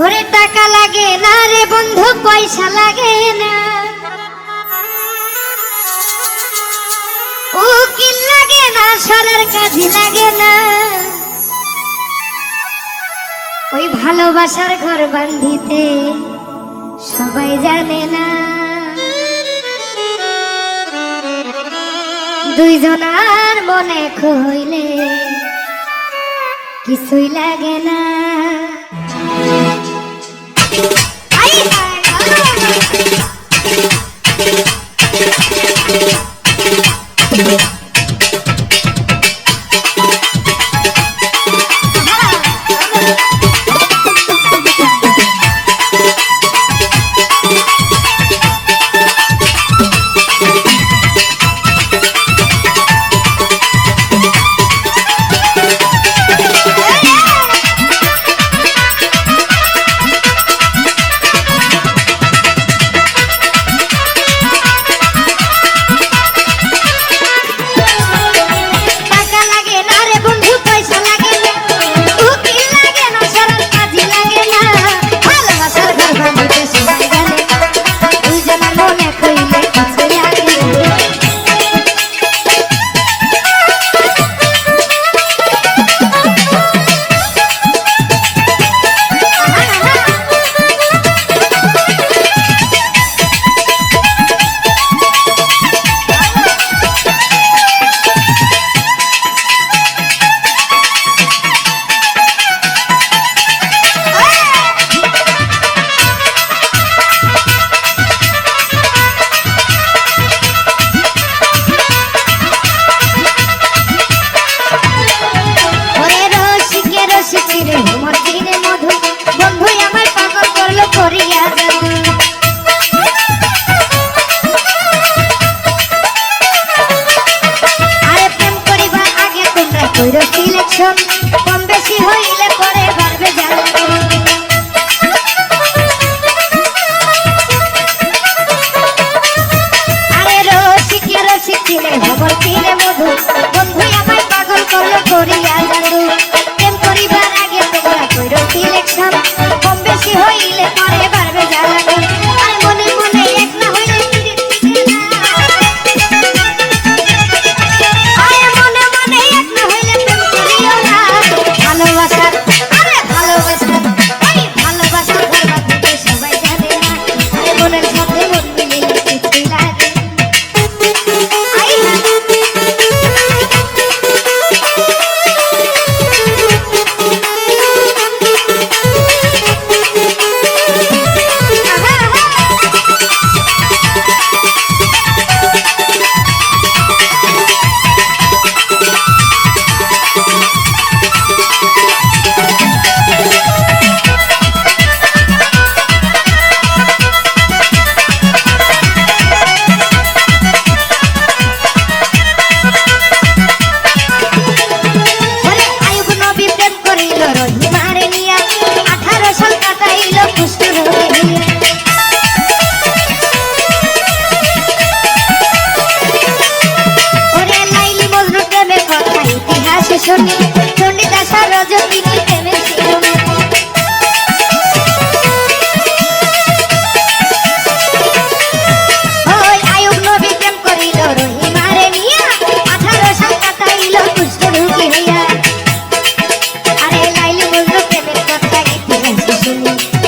ওরে টাকা লাগে না রে বন্ধু, পয়সা লাগে না, উকিল লাগে না, সরার কাজে লাগে না, ওই ভালোবাসার ঘর বান্ধিতে সবাই জানে না। দুইজনার মনে কইলে কিছুই লাগে না। সিলেকশন কম বেশি হইলে পরে বাড়বে জ্বালা। আরে রসিকে রসিক চিনে খবর কিনে মধু, বন্ধু আমায় পাগল করলো করিয়া জাদু। প্রেম করিবার আগে তোমরা কইরো সিলেকশন কম বেশি হইলে পরে বাড়বে জ্বালা। আর মনে মনে এক না হইলে চণ্ডীদাসা রজকিনী প্রেমে ছিল। ওই আয়ুব নবী প্রেম করিল রহিমারে নিয়া, 18 সাল কাটাইল কুষ্ঠরোগী হইয়া। আরে লাইলি মজনু প্রেমের কথা ইতিহাসে শুনি।